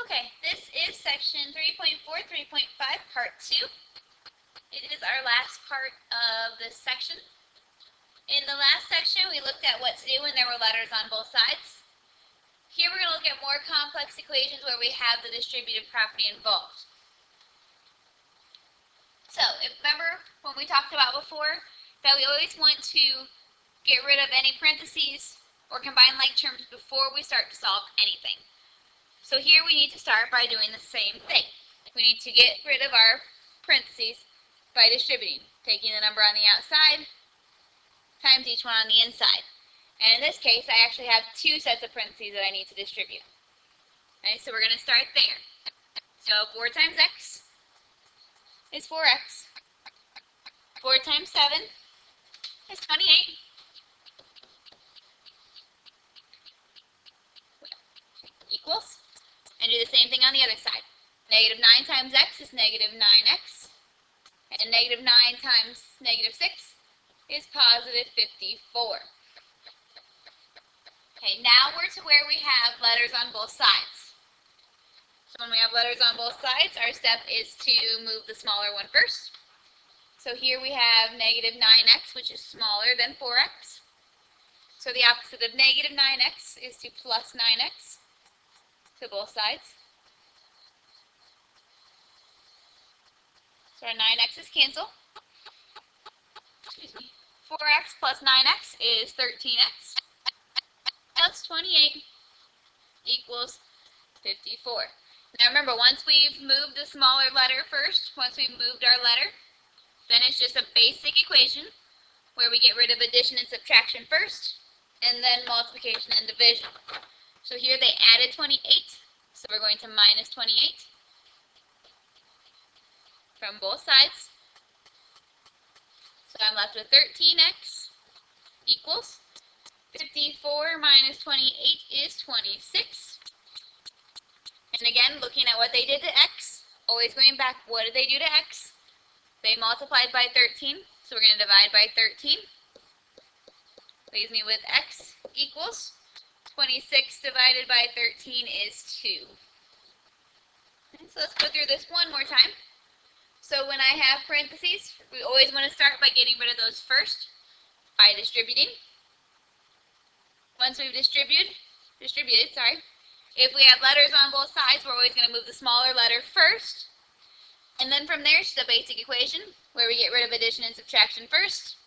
Okay, this is section 3.4, 3.5, part 2. It is our last part of this section. In the last section, we looked at what to do when there were letters on both sides. Here we're going to look at more complex equations where we have the distributive property involved. So, remember when we talked about before that we always want to get rid of any parentheses or combine like terms before we start to solve anything. So here we need to start by doing the same thing. We need to get rid of our parentheses by distributing, taking the number on the outside times each one on the inside. And in this case, I actually have two sets of parentheses that I need to distribute. Okay, so we're going to start there. So 4 times x is 4x. 4 times 7 is 28. Equals. And do the same thing on the other side. Negative 9 times x is negative 9x. And negative 9 times negative 6 is positive 54. Okay, now we're to where we have letters on both sides. So when we have letters on both sides, our step is to move the smaller one first. So here we have negative 9x, which is smaller than 4x. So the opposite of negative 9x is to plus 9x to both sides. So our 9x's cancel. Excuse me. 4x plus 9x is 13x. Plus 28 equals 54. Now remember, once we've moved the smaller letter first, once we've moved our letter, then it's just a basic equation where we get rid of addition and subtraction first, and then multiplication and division. So here they added 28, so we're going to minus 28 from both sides. So I'm left with 13x equals 54 minus 28 is 26. And again, looking at what they did to x, always going back, what did they do to x? They multiplied by 13, so we're going to divide by 13. Leaves me with x equals 26 divided by 13 is 2. Okay, so let's go through this one more time. So when I have parentheses, we always want to start by getting rid of those first by distributing. Once we've distributed, if we have letters on both sides, we're always going to move the smaller letter first. And then from there, it's the basic equation where we get rid of addition and subtraction first,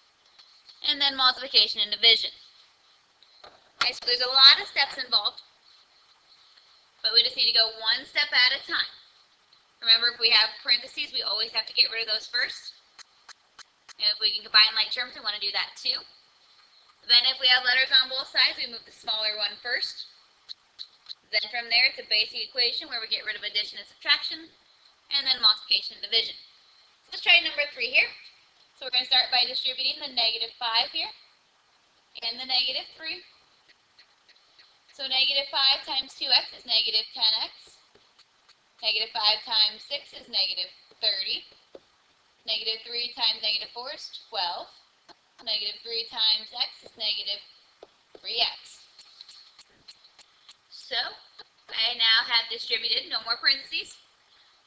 and then multiplication and division. Okay, so there's a lot of steps involved, but we just need to go one step at a time. Remember, if we have parentheses, we always have to get rid of those first. And if we can combine like terms, we want to do that too. Then if we have letters on both sides, we move the smaller one first. Then from there, it's a basic equation where we get rid of addition and subtraction, and then multiplication and division. So let's try number 3 here. So we're going to start by distributing the negative 5 here, and the negative 3. So negative 5 times 2x is negative 10x. Negative 5 times 6 is negative 30. Negative 3 times negative 4 is 12. Negative 3 times x is negative 3x. So, I now have distributed, no more parentheses.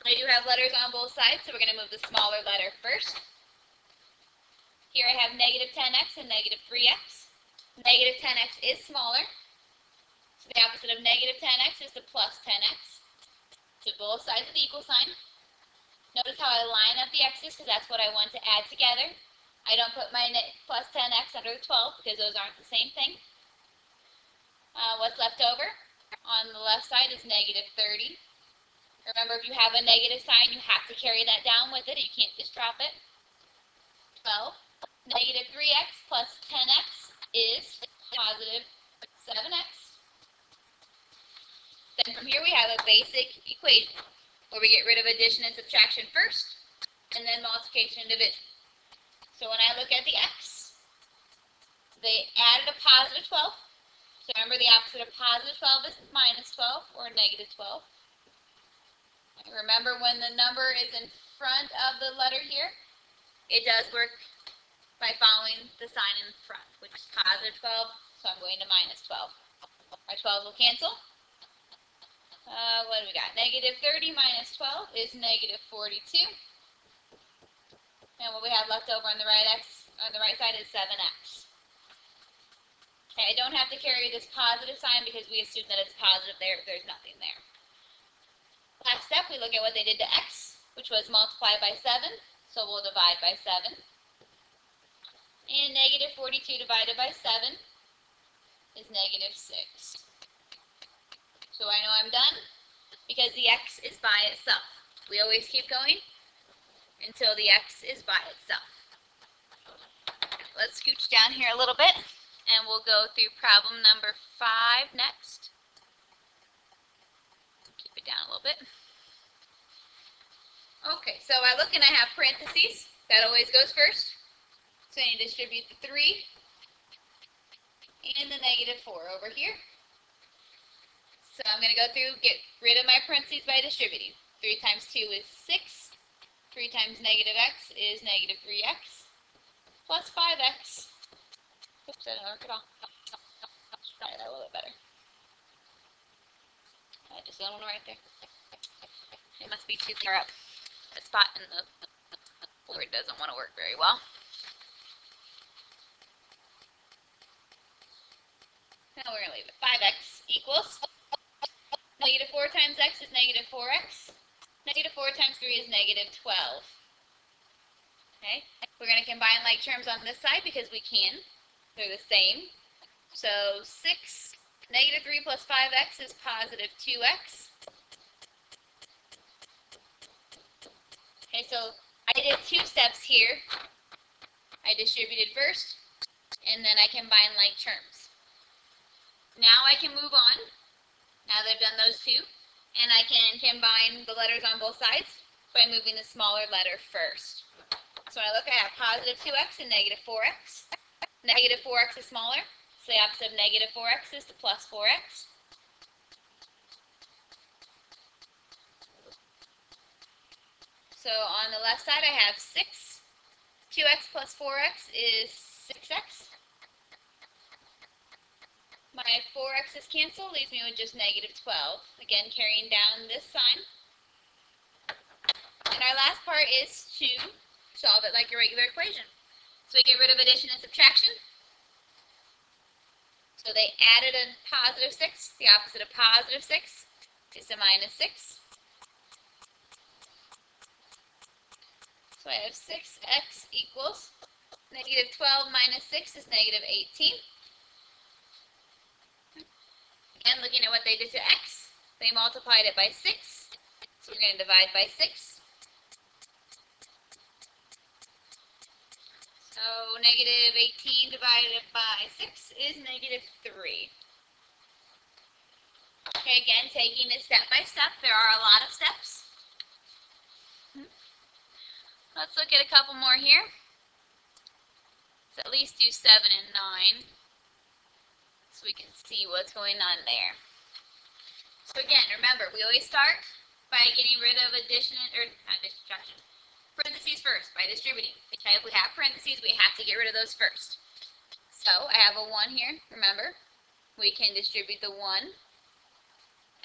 I do have letters on both sides, so we're going to move the smaller letter first. Here I have negative 10x and negative 3x. Negative 10x is smaller. So the opposite of negative 10x is the plus 10x. To both sides of the equal sign. Notice how I line up the x's because that's what I want to add together. I don't put my plus 10x under the 12 because those aren't the same thing. What's left over on the left side is negative 30. Remember, if you have a negative sign, you have to carry that down with it. You can't just drop it. 12. Negative 3x plus 10x is positive 7x. Then from here we have a basic equation where we get rid of addition and subtraction first, and then multiplication and division. So when I look at the x, they added a positive 12. So remember, the opposite of positive 12 is minus 12 or negative 12. And remember, when the number is in front of the letter here, it does work by following the sign in front, which is positive 12, so I'm going to minus 12. Our 12 will cancel. What do we got? Negative 30 minus 12 is negative 42. And what we have left over on the right side is 7x. Okay, I don't have to carry this positive sign because we assume that it's positive there if there's nothing there. Last step, we look at what they did to x, which was multiply by 7. So we'll divide by 7. And negative 42 divided by 7 is negative 6. So I know I'm done because the x is by itself. We always keep going until the x is by itself. Let's scooch down here a little bit and we'll go through problem number 5 next. Keep it down a little bit. Okay, so I look and I have parentheses. That always goes first. So I need to distribute the 3 and the negative 4 over here. So I'm going to go through, get rid of my parentheses by distributing. 3 times 2 is 6. 3 times negative x is negative 3x plus 5x. Oops, that didn't work at all. Let's try that a little bit better. I just got one right there. It must be too far up. That spot in the board doesn't want to work very well. Now we're going to leave it. 5x equals negative 4 times x is negative 4x. Negative 4 times 3 is negative 12. Okay, we're going to combine like terms on this side because we can. They're the same. So 6, negative 3 plus 5x is positive 2x. Okay, so I did 2 steps here. I distributed first, and then I combine like terms. Now I can move on. Now that I've done those 2, and I can combine the letters on both sides by moving the smaller letter first. So when I look, I have positive 2x and negative 4x. Negative 4x is smaller, so the opposite of negative 4x is the plus 4x. So on the left side I have 6. 2x plus 4x is 6x. My 4x's cancel, leaves me with just negative 12. Again, carrying down this sign. And our last part is to solve it like a regular equation. So we get rid of addition and subtraction. So they added a positive 6. The opposite of positive 6 is a minus 6. So I have 6x equals negative 12 minus 6 is negative 18. Again, looking at what they did to x, they multiplied it by 6. So we're going to divide by 6. So negative 18 divided by 6 is negative 3. Okay, again, taking this step by step, there are a lot of steps. Let's look at a couple more here. Let's at least do 7 and 9. So we can see what's going on there. So again, remember, we always start by getting rid of addition, or not subtraction, parentheses first, by distributing. Okay, if we have parentheses, we have to get rid of those first. So I have a 1 here, remember, we can distribute the 1,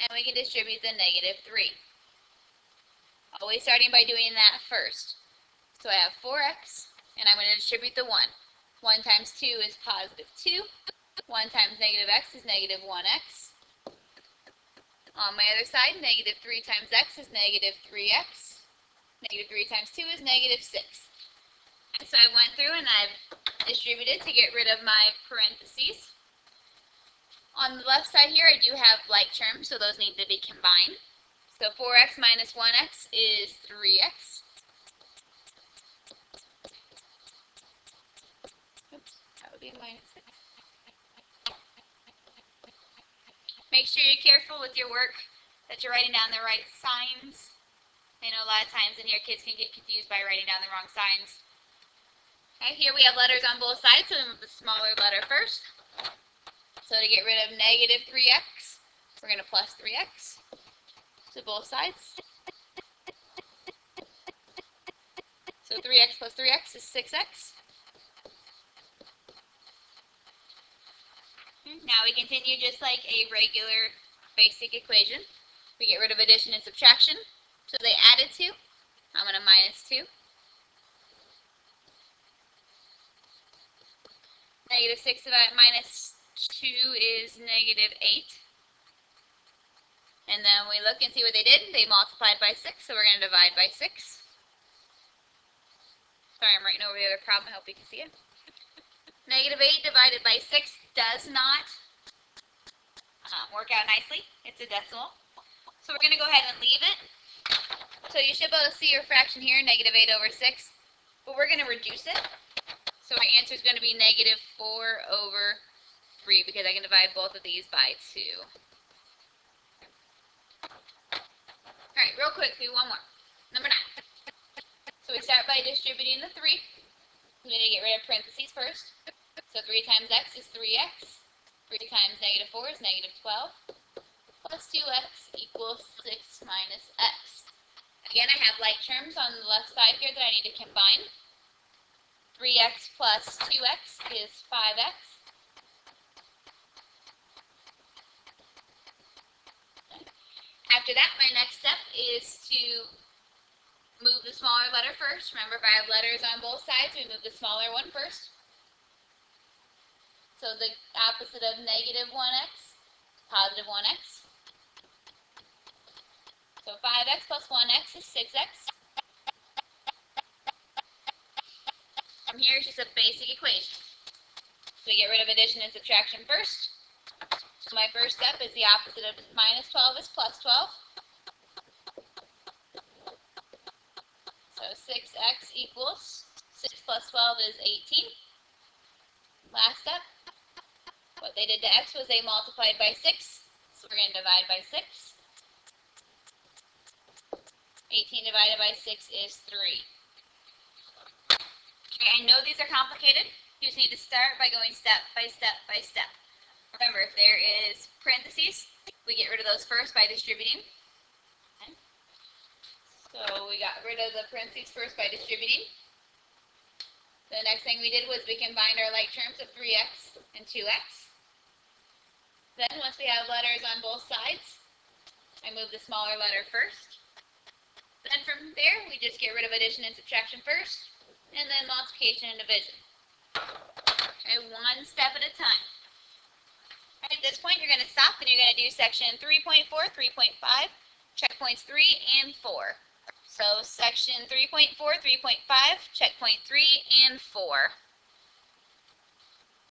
and we can distribute the negative 3. Always starting by doing that first. So I have 4x, and I'm going to distribute the 1. 1 times 2 is positive 2. 1 times negative x is negative 1x. On my other side, negative 3 times x is negative 3x. Negative 3 times 2 is negative 6. And so I went through and I've distributed to get rid of my parentheses. On the left side here, I do have like terms, so those need to be combined. So 4x minus 1x is 3x. Oops, that would be a minus 6. Make sure you're careful with your work, that you're writing down the right signs. I know a lot of times in here kids can get confused by writing down the wrong signs. Okay, here we have letters on both sides, so we move the smaller letter first. So to get rid of negative 3x, we're going to plus 3x to both sides. So 3x plus 3x is 6x. Now we continue just like a regular basic equation. we get rid of addition and subtraction. So they added 2. I'm going to minus 2. Negative 6 divided minus 2 is negative 8. And then we look and see what they did. They multiplied by 6, so we're going to divide by 6. Sorry, I'm writing over the other problem. I hope you can see it. Negative 8 divided by 6 does not work out nicely. It's a decimal. So we're going to go ahead and leave it. So you should be able to see your fraction here, negative 8 over 6. But we're going to reduce it. So our answer is going to be negative 4 over 3 because I can divide both of these by 2. Alright, real quick, do one more. Number 9. So we start by distributing the 3. We need to get rid of parentheses first. So 3 times x is 3x. 3 times negative 4 is negative 12. Plus 2x equals 6 minus x. Again, I have like terms on the left side here that I need to combine. 3x plus 2x is 5x. After that, my next step is to move the smaller letter first. Remember, if I have letters on both sides, we move the smaller one first. So the opposite of negative 1x, positive 1x. So 5x plus 1x is 6x. From here, it's just a basic equation. So we get rid of addition and subtraction first. So my first step is the opposite of minus 12 is plus 12. So 6x equals 6 plus 12 is 18. Last step, what they did to x was they multiplied by 6. So we're going to divide by 6. 18 divided by 6 is 3. Okay, I know these are complicated. You just need to start by going step by step by step. Remember, if there is parentheses, we get rid of those first by distributing. Okay. So we got rid of the parentheses first by distributing. The next thing we did was we combined our like terms of 3x and 2x. Then once we have letters on both sides, I move the smaller letter first. Then from there, we just get rid of addition and subtraction first, and then multiplication and division. Okay, one step at a time. Right, at this point, you're going to stop and you're going to do section 3.4, 3.5, checkpoints 3 and 4. So section 3.4, 3.5, checkpoint 3 and 4.